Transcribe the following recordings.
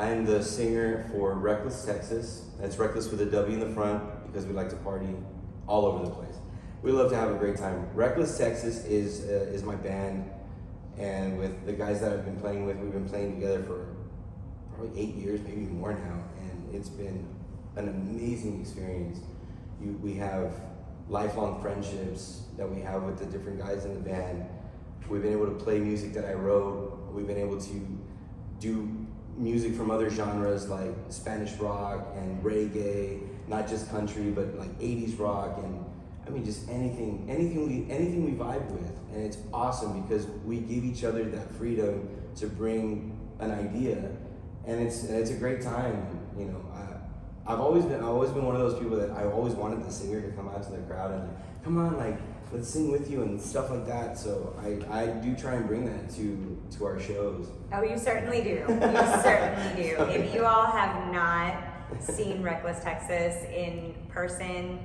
I'm the singer for Wreckless Texas. That's Reckless with a W in the front because we like to party all over the place. We love to have a great time. Wreckless Texas is my band, and with the guys that I've been playing with, we've been playing together for probably 8 years, maybe more now, and it's been an amazing experience. We have lifelong friendships that we have with the different guys in the band. We've been able to play music that I wrote. We've been able to do music from other genres like Spanish rock and reggae, not just country, but like 80s rock, and I mean just anything we vibe with. And it's awesome because we give each other that freedom to bring an idea, and it's a great time. You know, I've always been one of those people that I always wanted the singer to come out to the crowd and like, come on, like let's sing with you and stuff like that. So I do try and bring that to our shows. Oh, you certainly do. You certainly do. If you all have not seen Wreckless Texas in person,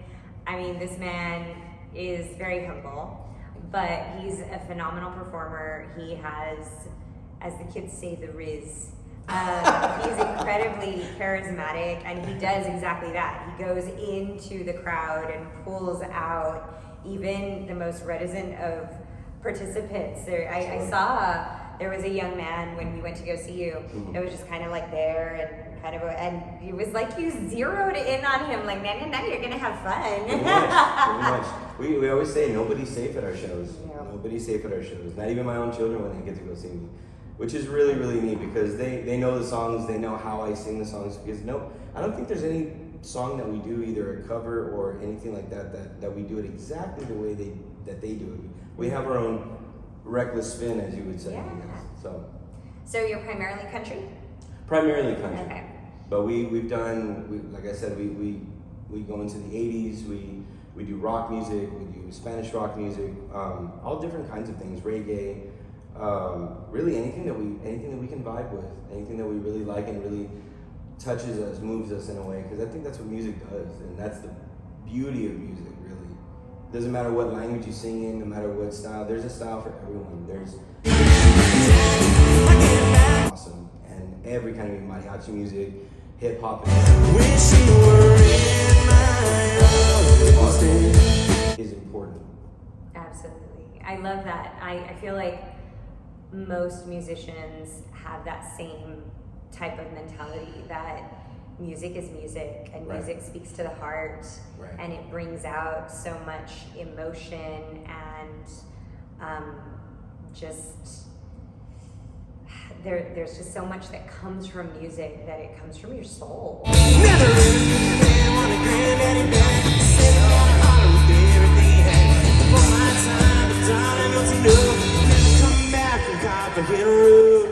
I mean, this man is very humble, but he's a phenomenal performer. He has, as the kids say, the riz. He's incredibly charismatic, and he does exactly that. He goes into the crowd and pulls out even the most reticent of participants. I saw there was a young man when we went to go see you that was just kind of like there and it was like you zeroed in on him, like, man, now you're gonna have fun. Pretty much. We always say nobody's safe at our shows. Yeah. Nobody's safe at our shows. Not even my own children when they get to go see me. Which is really, really neat because they know the songs, they know how I sing the songs. Because I don't think there's any song that we do, either a cover or anything like that we do it exactly the way that they do it. We have our own reckless spin, as you would say. Yeah. So you're primarily country? Primarily country. Okay. But we've done, like I said, we go into the 80s, we do rock music, we do Spanish rock music, all different kinds of things, reggae, really anything that we can vibe with, anything that we really like and really touches us, moves us in a way, because I think that's what music does, and that's the beauty of music, really. It doesn't matter what language you sing in, no matter what style, there's a style for everyone. There's awesome, and every kind of mariachi music, hip hop is important. Absolutely. I love that. I feel like most musicians have that same type of mentality that music is music, and Right. music speaks to the heart, Right. and it brings out so much emotion and just there's just so much that comes from music that it comes from your soul. Never really been on a granddaddy back. Sitting on a holler with everything had. For my time, but darling, don't you know? Never come back from Carpenter Road.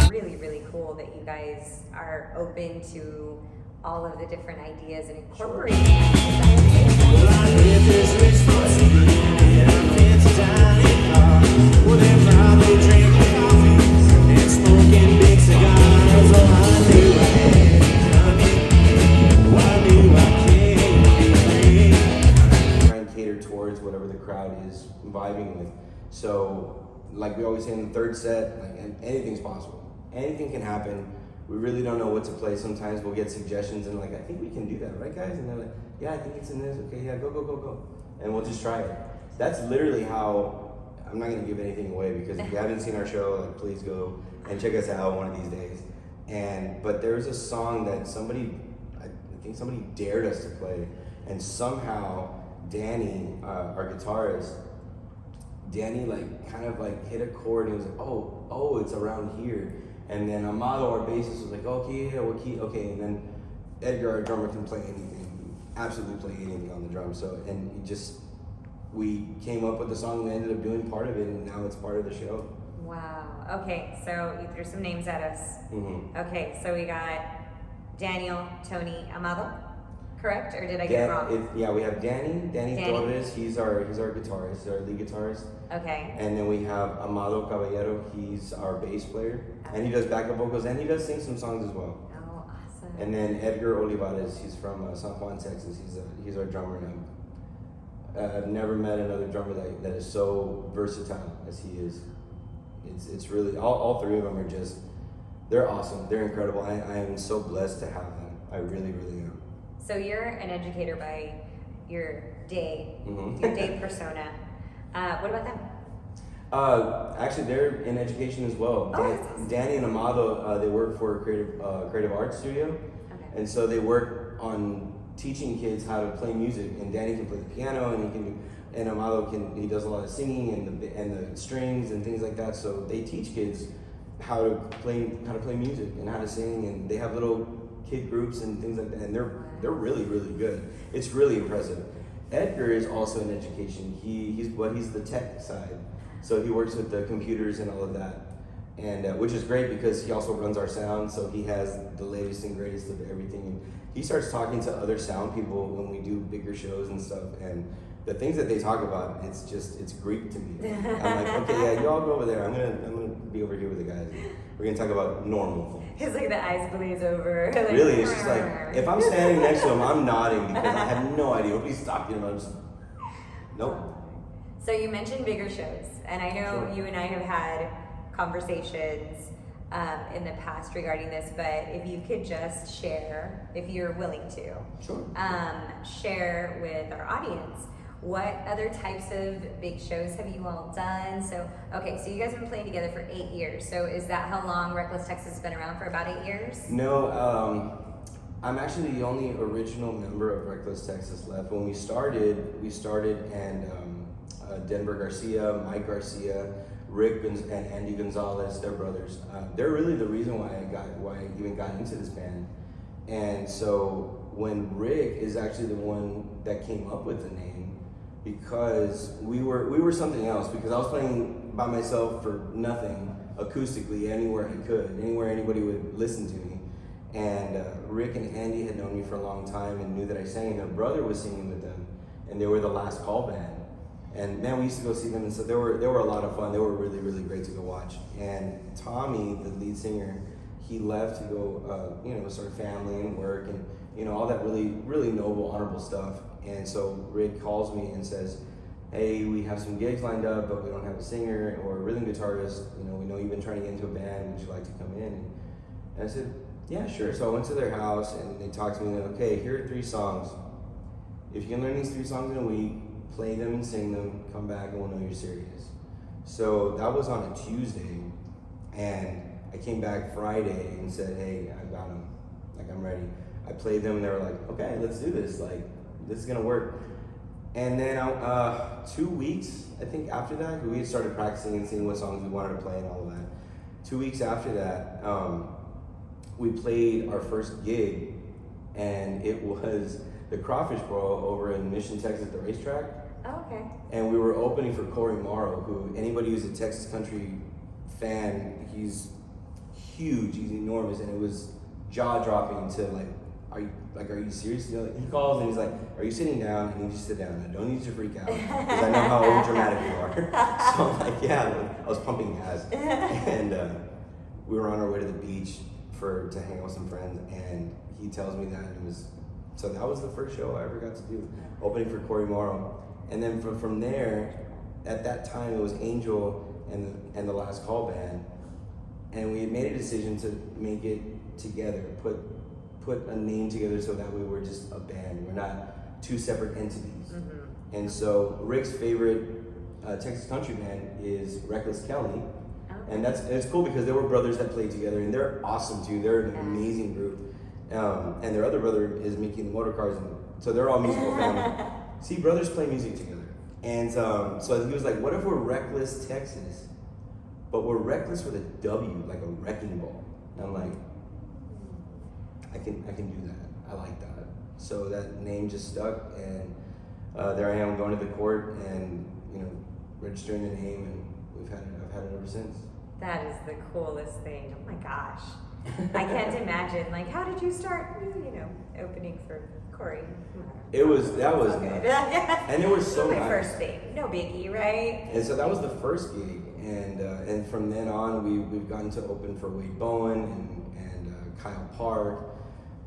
Really, really cool that you guys are open to all of the different ideas and incorporating Well, I live this responsibility. Everything's a dining car. Well, they're probably drinking coffee and smoking big cigars. Oh, I knew I had it coming. Why do I can't be free? Try and cater towards whatever the crowd is vibing with. So, like we always say in the third set, like anything's possible. Anything can happen. We really don't know what to play. Sometimes we'll get suggestions and like, I think we can do that, right guys? And they're like, yeah, I think it's in this. Okay, yeah, go. And we'll just try it. That's literally how, I'm not gonna give anything away because if you haven't seen our show, like please go and check us out one of these days. But there's a song that I think somebody dared us to play, and somehow Danny, our guitarist, Danny like kind of like hit a chord and he was like, oh, it's around here. And then Amado, our bassist, was like, okay, yeah, what key? Okay, and then Edgar, our drummer, can play anything, absolutely play anything on the drums. So, and we came up with the song, we ended up doing part of it, and now it's part of the show. Wow. Okay, so you threw some names at us. Mm-hmm. Okay, so we got Daniel, Tony, Amado, correct? Or did I get it wrong? We have Danny Torres, he's our guitarist, our lead guitarist. Okay. And then we have Amado Caballero, he's our bass player, and he does backup vocals, and he does sing some songs as well. Oh, awesome. And then Edgar Olivares, he's from San Juan, Texas. He's our drummer now. I've never met another drummer that is so versatile as he is. It's really, all three of them are just, they're awesome. They're incredible. I am so blessed to have them. I really, really am. So you're an educator by your day, Mhm. your day persona. What about them? Actually, they're in education as well. Oh, that's awesome. Danny and Amado, they work for a creative arts studio, Okay. and so they work on teaching kids how to play music. And Danny can play the piano, and Amado he does a lot of singing and the strings and things like that. So they teach kids how to play music and how to sing, and they have little kid groups and things like that. And they're really, really good. It's really impressive. Edgar is also in education. He's the tech side. So he works with the computers and all of that, and which is great because he also runs our sound. So he has the latest and greatest of everything. And he starts talking to other sound people when we do bigger shows and stuff. And the things that they talk about, it's Greek to me. I'm like, okay, yeah, you all go over there. I'm gonna be over here with the guys. We're gonna talk about normal things. It's like the eyes glaze over. Like, Really, it's just like if I'm standing next to him, I'm nodding because I have no idea what he's talking about. I'm just, nope. So you mentioned bigger shows, and I know Sure. you and I have had conversations in the past regarding this, but if you could just share, if you're willing to, Sure. share with our audience, what other types of big shows have you all done? So, okay, so you guys have been playing together for 8 years. So is that how long Wreckless Texas has been around for, about 8 years? No, I'm actually the only original member of Wreckless Texas left. When we started, and Denver Garcia, Mike Garcia, Rick and Andy Gonzalez, they're brothers. They're really the reason why I even got into this band. And so when Rick is actually the one that came up with the name, because we were something else, because I was playing by myself for nothing acoustically anywhere I could, anywhere anybody would listen to me. And Rick and Andy had known me for a long time and knew that I sang, and their brother was singing with them, and they were the Last Call band. And man, we used to go see them, and so they were a lot of fun. They were really, really great to go watch. And Tommy, the lead singer, he left to go, sort of family and work and all that really, really noble, honorable stuff. And so Rick calls me and says, "Hey, we have some gigs lined up, but we don't have a singer or a rhythm guitarist. We know you've been trying to get into a band. Would you like to come in?" And I said, "Yeah, sure." So I went to their house and they talked to me and they're like, "Okay, here are 3 songs. If you can learn these 3 songs in a week, play them and sing them, come back and we'll know you're serious." So that was on a Tuesday, and I came back Friday and said, "Hey, I got them. Like, I'm ready." I played them and they were like, "Okay, let's do this. Like, this is gonna work." And then 2 weeks, I think after that, we had started practicing and seeing what songs we wanted to play and all of that. 2 weeks after that, we played our first gig, and it was the Crawfish Bowl over in Mission, Texas, at the racetrack. Oh, okay. And we were opening for Corey Morrow, who anybody who's a Texas country fan, he's huge, he's enormous, and it was jaw-dropping to like, are you serious? He calls and he's like, "Are you sitting down?" And you just sit down. I don't need you to freak out because I know how overdramatic you are. So I'm like, yeah, I was pumping gas, and we were on our way to the beach to hang out with some friends, and he tells me that, and it was. So that was the first show I ever got to do, opening for Corey Morrow. And then from there, at that time, it was Angel and the Last Call band. And we had made a decision to make it together, put a name together so that way we're just a band. We're not 2 separate entities. Mm-hmm. And so Rick's favorite Texas country band is Wreckless Kelly. Okay. And it's cool because they were brothers that played together, and they're awesome too. They're an amazing group. And their other brother is making the motor cars, and so they're all musical family. See, brothers play music together. And so he was like, "What if we're Wreckless Texas, but we're reckless with a W, like a wrecking ball?" And I'm like, I can do that. I like that. So that name just stuck, and there I am going to the court and registering the name, and I've had it ever since. That is the coolest thing. Oh my gosh. I can't imagine. Like, how did you start, opening for Corey? That was good. nuts. And it was so my nice. first thing. No biggie, right? And so that was the first gig, and from then on we've gotten to open for Wade Bowen and Kyle Park.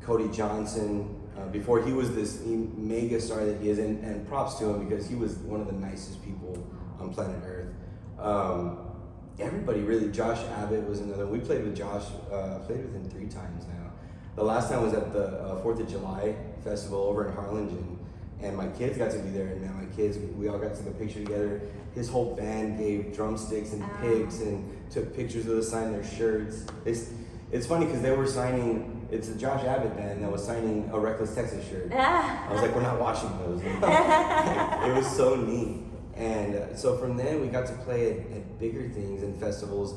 Cody Johnson, before he was this mega star that he is, and props to him because he was one of the nicest people on planet Earth. Everybody really, Josh Abbott was another. We played with Josh, played with him 3 times now. The last time was at the 4th of July festival over in Harlingen, and my kids got to be there, and now my kids, we all got to take a picture together. His whole band gave drumsticks and picks and took pictures of us, signed their shirts. It's funny because they were signing, it's a Josh Abbott band that was signing a Wreckless Texas shirt. I was like, we're not watching those. It was so neat. And so from then we got to play at bigger things and festivals.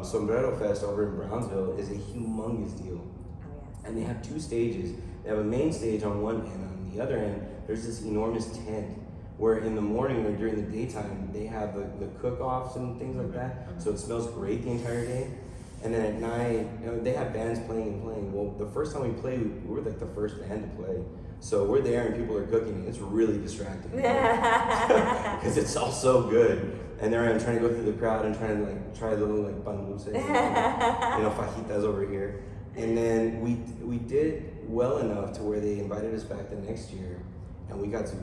Sombrero Fest over in Brownsville is a humongous deal. And they have 2 stages. They have a main stage on one end, on the other end, there's this enormous tent where in the morning or during the daytime, they have the cook-offs and things like that. So it smells great the entire day. And then at night, they have bands playing and playing. Well, the first time we played, we were like the first band to play. So we're there and people are cooking and it's really distracting. Because it's all so good. And there I am trying to go through the crowd and trying to like try little like pan dulce, fajitas over here. And then we did well enough to where they invited us back the next year, and we got to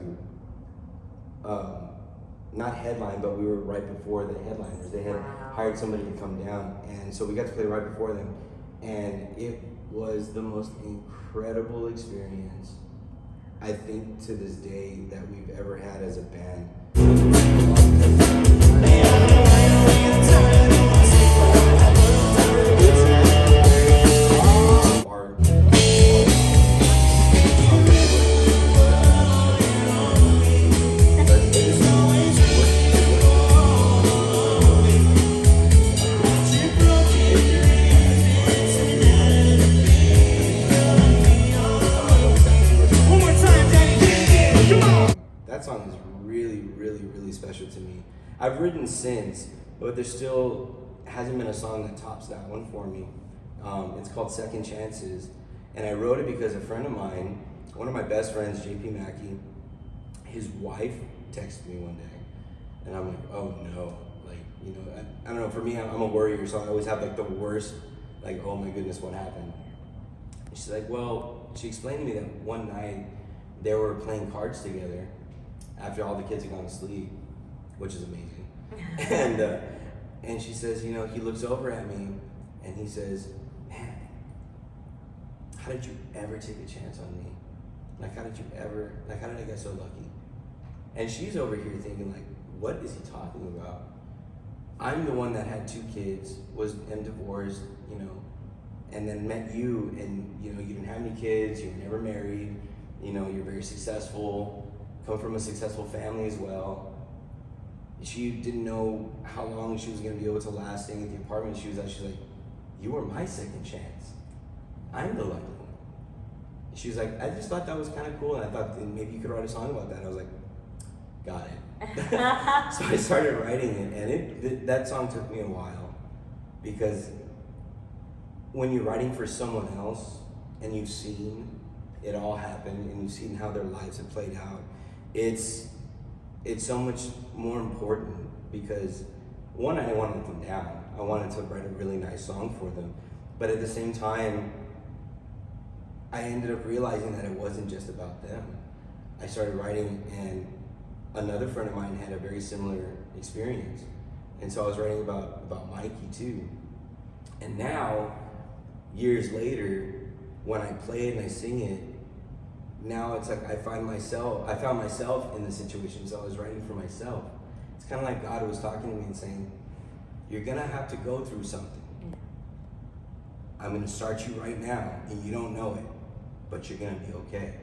not headline, but we were right before the headliners. They had hired somebody to come down, and so we got to play right before them, and it was the most incredible experience I think to this day that we've ever had as a band. That song is really, really, really special to me. I've written since, but there still hasn't been a song that tops that one for me. It's called Second Chances, and I wrote it because a friend of mine, one of my best friends, JP Mackey, his wife texted me one day, and I'm like, oh no, like, I don't know, for me, I'm a worrier, so I always have like the worst, like, oh my goodness, what happened? And she's like, well, she explained to me that one night they were playing cards together after all the kids had gone to sleep, which is amazing. And she says, he looks over at me and he says, man, how did you ever take a chance on me? Like, how did I get so lucky? And she's over here thinking like, what is he talking about? I'm the one that had 2 kids, am divorced, and then met you, and you didn't have any kids, you were never married, you're very successful, come from a successful family as well. She didn't know how long she was gonna be able to last staying at the apartment she was at. She's like, you were my second chance. I'm the lucky one. She was like, I just thought that was kind of cool, and I thought maybe you could write a song about that. I was like, got it. So I started writing it, and that song took me a while, because when you're writing for someone else and you've seen it all happen and you've seen how their lives have played out, it's so much more important, because one, I didn't want to let them down. I wanted to write a really nice song for them, but at the same time, I ended up realizing that it wasn't just about them. I started writing, and another friend of mine had a very similar experience, and so I was writing about Mikey too. And now, years later, when I play it and I sing it, now it's like I found myself in the situation, so I was writing for myself. It's kind of like God was talking to me and saying, you're gonna have to go through something. I'm gonna start you right now, and you don't know it, but you're gonna be okay.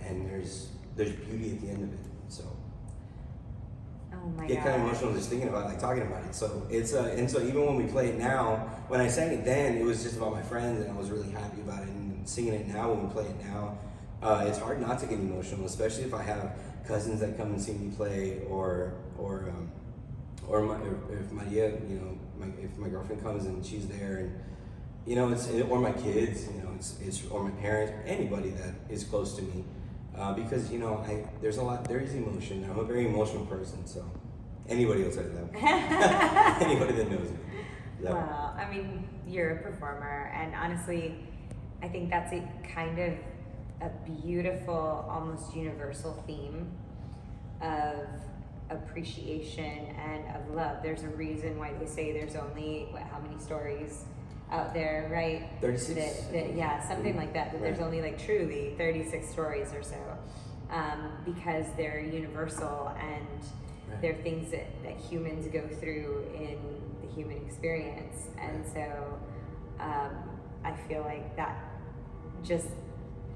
And there's beauty at the end of it. So Oh my get kind of emotional just thinking about it, like talking about it. So it's and so even when we play it now, when I sang it then, it was just about my friends, and I was really happy about it. And singing it now, when we play it now, it's hard not to get emotional, especially if I have cousins that come and see me play, or if Maria, if my girlfriend comes and she's there, and or my kids, it's or my parents, anybody that is close to me, because there is emotion. I'm a very emotional person, so anybody will tell you that. Anybody that knows me. Yeah. Well, I mean, you're a performer, and honestly, I think that's a kind of a beautiful, almost universal theme of appreciation and of love. There's a reason why they say there's only how many stories out there, right? 36. Yeah, something like that. But there's Right. only like truly 36 stories or so, because they're universal and Right. they're things that humans go through in the human experience. And so I feel like that, just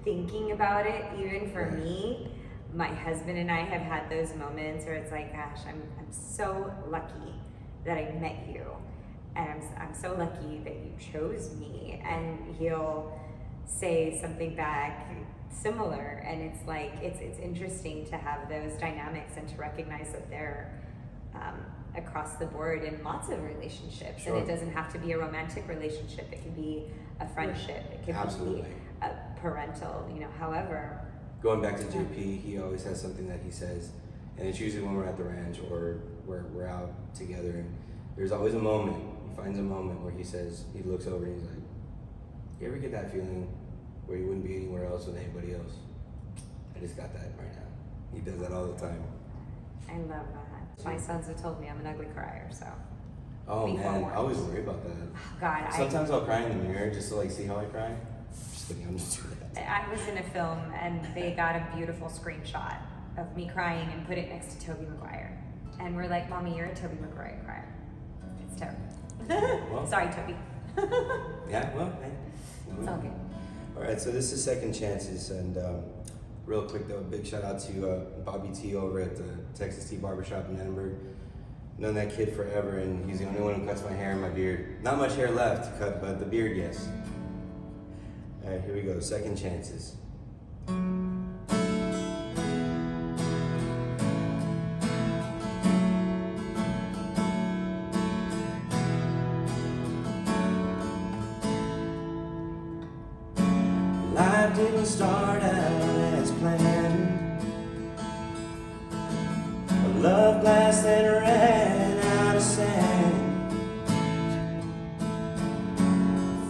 thinking about it, even for Right. me, my husband and I have had those moments where it's like, gosh, I'm so lucky that I met you, and I'm so lucky that you chose me. And he'll say something back similar, and it's like it's interesting to have those dynamics and to recognize that they're across the board in lots of relationships. Sure. And it doesn't have to be a romantic relationship. It can be a friendship. It can Absolutely. be a parental, however. Going back to JP, he always has something that he says, and it's usually when we're at the ranch or we're out together, and there's always a moment, he finds a moment where he says, he looks over and he's like, you ever get that feeling where you wouldn't be anywhere else with anybody else? I just got that right now. He does that all the time. I love that. My sons have told me I'm an ugly crier, so. Oh Be man, forewarned. I always worry about that. God, Sometimes I'll cry in the mirror just to see how I cry. Just kidding, I'm just doing that. I was in a film and they got a beautiful screenshot of me crying and put it next to Tobey Maguire. And we're like, Mommy, you're a Tobey Maguire crier. It's terrible. Well. Sorry, Toby. Yeah, well, hey. It's all good. All right, so this is Second Chances, and real quick though, big shout out to Bobby T over at the Texas T Barbershop in Edinburgh. Known that kid forever, and he's the only one who cuts my hair and my beard. Not much hair left to cut, but the beard, yes. All right, here we go, Second Chances. Life didn't start out as planned. A love glass that ran out of sand.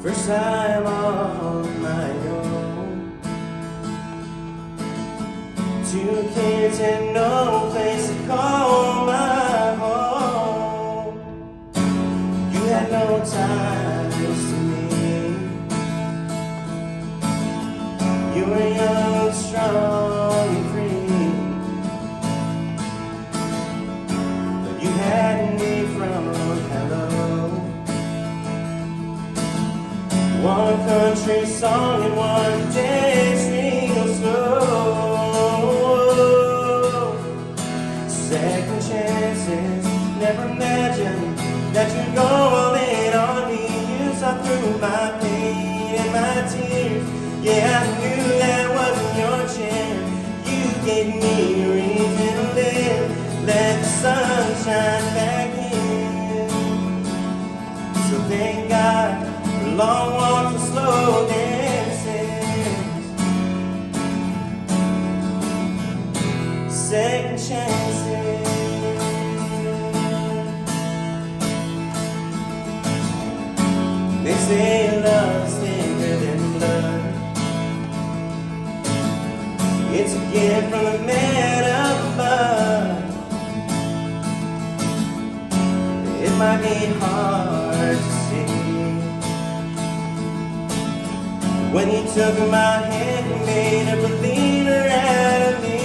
First time on my own. 2 kids and no place to call my home. You had no ties to me. You were young, strong, and free, but you had me from hello. One country song and one dance real slow. Second chances, never imagined that you'd go all in on me. You saw through my pain and my tears. Yeah, I knew that wasn't your chance. You gave me a reason to live. Let the sun shine back in. So thank God for long walks and slow dances. Second chances. They say love's thicker than blood. It's a gift from the man above. It might be hard to see. When you took my hand and made a believer out of me.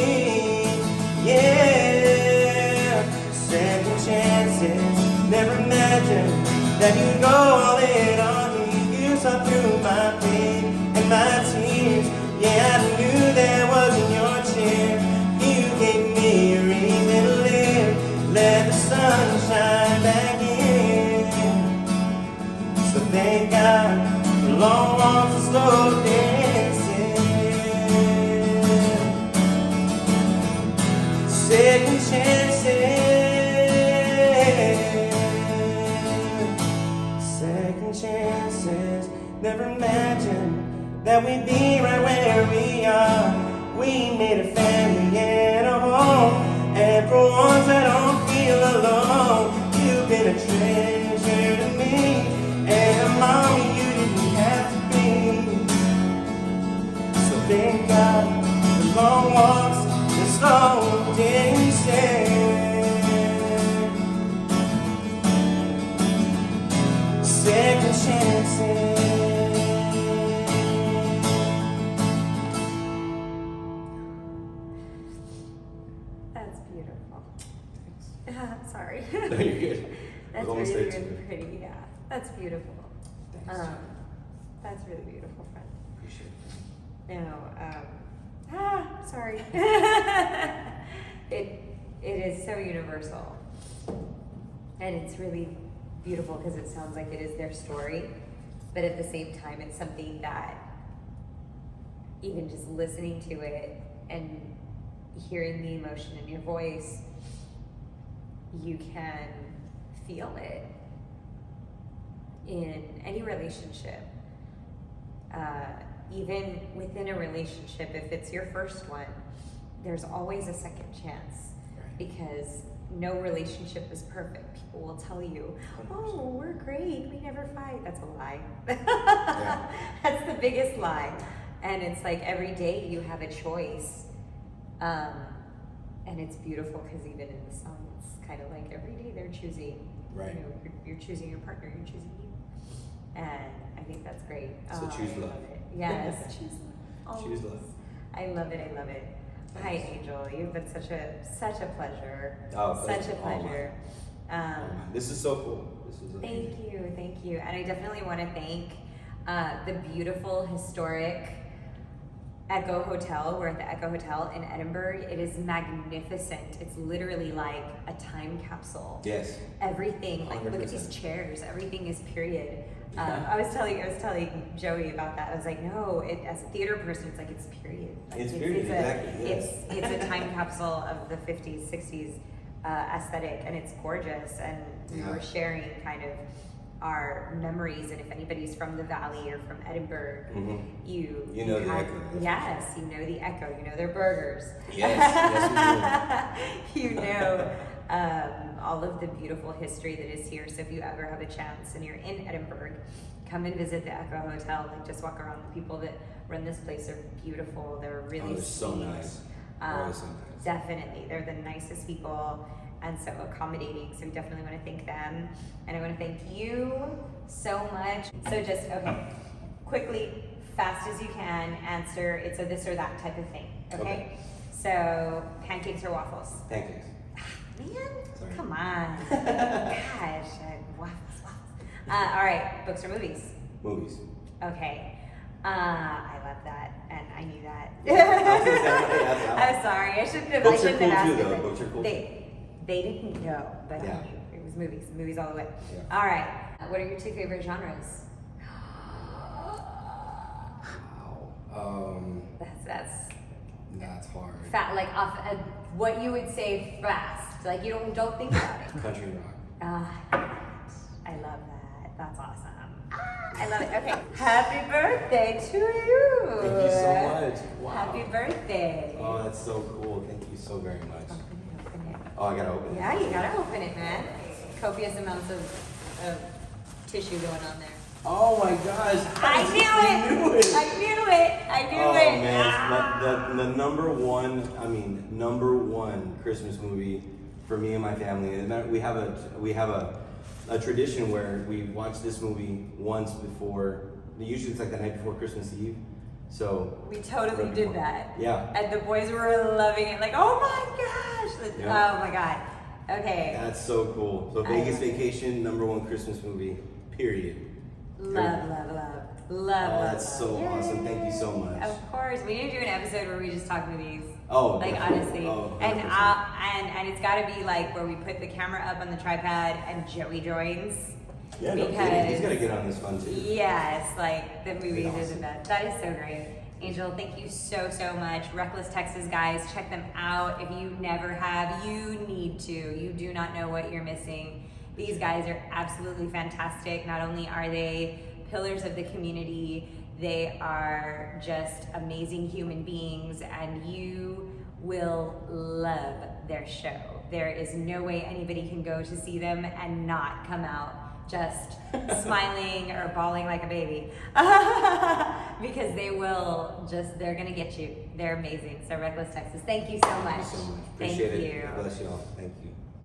Yeah, second chances. Never imagined that you'd go all in on me. You saw through my pain and my tears. Yeah, I knew that wasn't your chance. You gave me a reason to live. Let the sun shine back in. So thank God for long walks and slow dancing. Second chances. Second chances. Never imagined that we'd be right where we are. We made a family and a home, and for once I don't feel alone. You've been a treasure to me, and a mommy you didn't have to be. second chances. That's beautiful. Sorry. No, you're good. I That's was almost really, there, really too. pretty. Yeah, that's beautiful. Thanks. That's really beautiful, friend. Appreciate it. No, sorry. it is so universal, and it's really beautiful because it sounds like it is their story, but at the same time, it's something that even just listening to it and hearing the emotion in your voice, you can feel it in any relationship. Even within a relationship, if it's your first one, there's always a second chance, because no relationship is perfect. People will tell you, oh, we're great, we never fight. That's a lie. That's the biggest lie. And it's like every day you have a choice. And it's beautiful because even in the song, it's kind of like every day they're choosing. Right. You know, you're choosing your partner, you're choosing you. And I think that's great. So choose I love. love it. Yes, choose love. Choose love. I love it. I love it. Hi, Angel. You've been such a pleasure. Oh, such a pleasure. This is so cool. This is amazing. Thank you. And I definitely want to thank the beautiful, historic Echo Hotel. We're at the Echo Hotel in Edinburgh. It is magnificent. It's literally like a time capsule. Yes. Everything, like look at 100%. these chairs. Everything is period. I was telling Joey about that. I was like, no, as a theater person, it's like it's period. Like, It's period, exactly, yes. It's a time capsule of the 50s, 60s aesthetic, and it's gorgeous. And we were sharing kind of our memories, and if anybody's from the Valley or from Edinburgh, you know the Echo. Yes, you know the Echo. You know their burgers. Yes, You know all of the beautiful history that is here. So if you ever have a chance and you're in Edinburgh, come and visit the Echo Hotel. Like, just walk around. The people that run this place are beautiful. They're really they're so sweet. nice. They're so nice. Definitely, they're the nicest people and so accommodating. So we definitely want to thank them, and I want to thank you so much. So just quickly, fast as you can, answer. It's a this or that type of thing. Okay. So pancakes or waffles? Pancakes. Man, Sorry. come on. Gosh, waffles. All right, books or movies? Movies. Okay. I love that, and I knew that. Yeah. I'm sorry, I shouldn't have. Books I are shouldn't cool have asked too, you though. that. Books are cool. They didn't know, but Yeah. I knew it was movies all the way. Yeah. All right. What are your two favorite genres? Wow. That's That's hard. like off what you would say fast. Like you don't think about it. Country rock. I love that. That's awesome. I love it. Okay. Happy birthday to you. Thank you so much. Wow. Happy birthday. Oh, that's so cool. Thank you so very much. Open it. Oh, I gotta open it. Yeah, you gotta open it, man. Copious amounts of tissue going on there. Oh my gosh. I knew it. I knew Oh it. man, the number one Christmas movie for me and my family. And we have a tradition where we watch this movie once before. Usually it's like the night before Christmas Eve. So We totally did that. Yeah. And the boys were loving it. Like, oh my gosh. Yeah. Oh my god. Okay. That's so cool. So Vegas Vacation, number one Christmas movie. Period. Love. That's so Yay. awesome. Thank you so much. Of course. We need to do an episode where we just talk movies. Oh, like definitely. honestly. Oh, and 100%. and it's gotta be like where we put the camera up on the tripod and Joey joins. Yeah, no kidding. He's gotta get on this fun too. Yes, like the movies are the Awesome. best. That is so great. Angel, thank you so much. Wreckless Texas, guys, check them out. If you never have, you need to. You do not know what you're missing. These guys are absolutely fantastic. Not only are they pillars of the community, they are just amazing human beings, and you will love their show. There is no way anybody can go to see them and not come out just smiling or bawling like a baby because they're gonna get you. They're amazing. So Wreckless Texas, thank you so much. Thank you so much. Thank Appreciate it. you. God bless y'all. Thank you.